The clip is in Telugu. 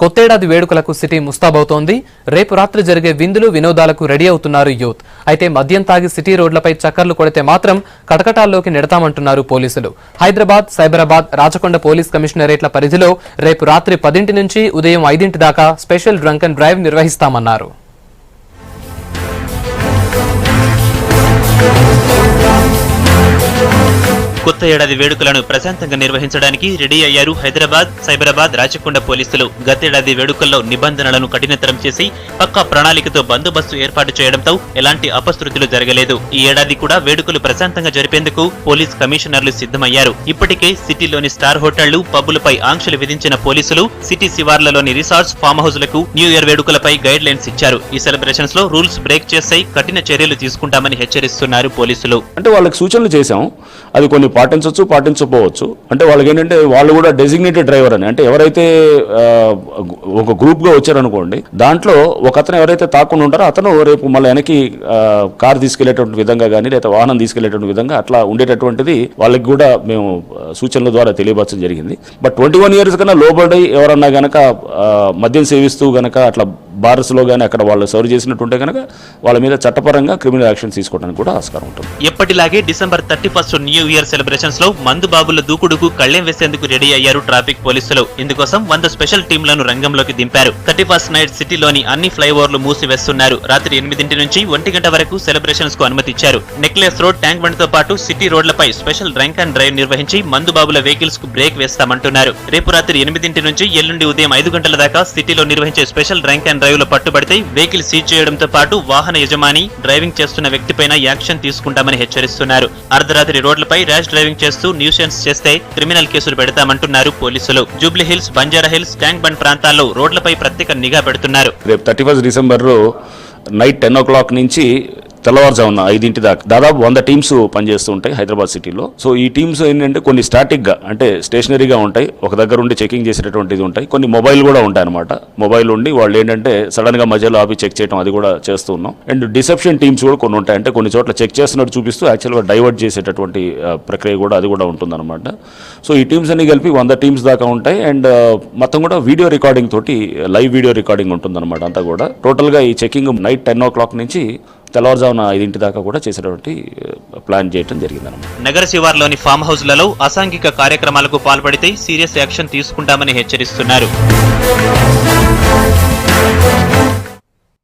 కొత్తేడాది వేడుకలకు సిటీ ముస్తాబవుతోంది. రేపు రాత్రి జరిగే విందులు వినోదాలకు రెడీ అవుతున్నారు యూత్. అయితే మద్యం తాగి సిటీ రోడ్లపై చక్కర్లు కొడితే మాత్రం కటకటాల్లోకి నెడతామంటున్నారు పోలీసులు. హైదరాబాద్, సైబరాబాద్, రాచకొండ పోలీస్ కమిషనరేట్ల పరిధిలో రేపు రాత్రి 10 నుంచి ఉదయం 5 దాకా స్పెషల్ డ్రంక్ అండ్ డ్రైవ్ నిర్వహిస్తామన్నారు. కొత్త ఏడాది వేడుకలను ప్రశాంతంగా నిర్వహించడానికి రెడీ అయ్యారు హైదరాబాద్, సైబరాబాద్, రాచకొండ పోలీసులు. గతేడాది వేడుకల్లో నిబంధనలను కఠినతరం చేసి పక్కా ప్రణాళికతో బందోబస్తు ఏర్పాటు చేయడంతో ఎలాంటి అపశృతులు జరగలేదు. ఈ ఏడాది కూడా వేడుకలు ప్రశాంతంగా జరిపేందుకు పోలీస్ కమిషనర్లు సిద్ధమయ్యారు. ఇప్పటికే సిటీలోని స్టార్ హోటళ్లు, పబ్బులపై ఆంక్షలు విధించిన పోలీసులు సిటీ శివార్లలోని రిసార్ట్స్, ఫామ్ హౌస్లకు న్యూ ఇయర్ వేడుకలపై గైడ్ లైన్స్ ఇచ్చారు. ఈ సెలబ్రేషన్స్ లో రూల్స్ బ్రేక్ చేస్తే కఠిన చర్యలు తీసుకుంటామని హెచ్చరిస్తున్నారు పోలీసులు. అంటే వాళ్ళకి సూచనలు చేశాం, అది కొన్ని పాటించవచ్చు, పాటించకపోవచ్చు. అంటే వాళ్ళకి ఏంటంటే వాళ్ళు కూడా డెసిగ్నేటెడ్ డ్రైవర్ అని, అంటే ఎవరైతే ఒక గ్రూప్గా వచ్చారనుకోండి, దాంట్లో ఒక అతను ఎవరైతే తాకుండా ఉంటారో అతను రేపు మళ్ళీ వెనక్కి కార్ తీసుకెళ్లేటువంటి విధంగా కానీ లేదా వాహనం తీసుకెళ్లేటువంటి విధంగా అట్లా ఉండేటటువంటిది వాళ్ళకి కూడా మేము సూచనల ద్వారా తెలియపరచడం జరిగింది. బట్ 21 years కన్నా లోబడి ఎవరన్నా గనక మద్యం సేవిస్తూ గనక అట్లా బార్స్లో కానీ అక్కడ వాళ్ళు సర్వ్ చేసినట్టుంటే కనుక వాళ్ళ మీద చట్టపరంగా క్రిమినల్ యాక్షన్ తీసుకోవడానికి కూడా ఆస్కారం ఉంటుంది. ఎప్పటిలాగే డిసెంబర్ 31 న్యూ ఇయర్ సెలబ్రేషన్స్ లో మందు బాబుల దూకుడుకు కళ్లెం వేసేందుకు రెడీ అయ్యారు ట్రాఫిక్ పోలీసులు. ఇందుకోసం 100 స్పెషల్ టీంలను రంగంలోకి దింపారు. 31st నైట్ సిటీలోని అన్ని ఫ్లైఓవర్లు మూసివేస్తున్నారు. రాత్రి 8 నుంచి 1 గంట వరకు సెలబ్రేషన్స్ కు అనుమతిచ్చారు. నెక్లెస్ రోడ్, ట్యాంక్ బండ్ తో పాటు సిటీ రోడ్లపై స్పెషల్ డ్రంక్ అండ్ డ్రైవ్ నిర్వహించి మందు బాబుల వెహికల్స్ కు బ్రేక్ వేస్తామంటున్నారు. రేపు రాత్రి 8 నుంచి ఎల్లుండి ఉదయం 5 గంటల దాకా సిటీలో నిర్వహించే స్పెషల్ డ్రంక్ అండ్ డ్రైవ్ లో పట్టుబడితే వెహికల్ సీజ్ చేయడంతో పాటు వాహన యజమాని, డ్రైవింగ్ చేస్తున్న వ్యక్తిపైన యాక్షన్ తీసుకుంటామని హెచ్చరిస్తున్నారు. అర్ధరాత్రి రోడ్లపై ర్యాష్ డ్రైవింగ్ చేస్తూ న్యూసెన్స్ చేస్తే క్రిమినల్ కేసులు పెడతామంటున్నారు పోలీసులు. Jubilee hills, Banjara hills, tank bund ప్రాంతాల్లో రోడ్లపై ప్రత్యేక నిఘా పెడుతున్నారు. రేపు 31 డిసెంబర్ నైట్ 10 o'clock నుంచి తెల్లవారుజామున 5 దాకా దాదాపు 100 టీమ్స్ పనిచేస్తూ ఉంటాయి హైదరాబాద్ సిటీలో. సో ఈ టీమ్స్ ఏంటంటే కొన్ని స్టాటిక్గా అంటే స్టేషనరీగా ఉంటాయి, ఒక దగ్గర ఉండి చెకింగ్ చేసేటటువంటిది ఉంటాయి, కొన్ని మొబైల్ కూడా ఉంటాయి అనమాట. మొబైల్ ఉండి వాళ్ళు ఏంటంటే సడన్గా మధ్యలో ఆపి చెక్ చేయడం అది కూడా చేస్తూ ఉన్నాం. అండ్ డిసెప్షన్ టీమ్స్ కూడా కొన్ని ఉంటాయి, అంటే కొన్ని చోట్ల చెక్ చేస్తున్నట్టు చూపిస్తూ యాక్చువల్గా డైవర్ట్ చేసేటటువంటి ప్రక్రియ కూడా అది కూడా ఉంటుందన్నమాట. సో ఈ టీమ్స్ అన్ని కలిపి 100 టీమ్స్ దాకా ఉంటాయి. అండ్ మొత్తం కూడా వీడియో రికార్డింగ్ తోటి లైవ్ వీడియో రికార్డింగ్ ఉంటుందన్నమాట. అంతా కూడా టోటల్గా ఈ చెకింగ్ నైట్ 10 o'clock నుంచి తెల్లవారుజామున 5 దాకా కూడా చేసేటువంటి ప్లాన్ చేయడం జరిగిందన్నమాట. నగర శివార్లోని ఫామ్ హౌస్లలో అసాంఘిక కార్యక్రమాలకు పాల్పడితే సీరియస్ యాక్షన్ తీసుకుంటామని హెచ్చరిస్తున్నారు.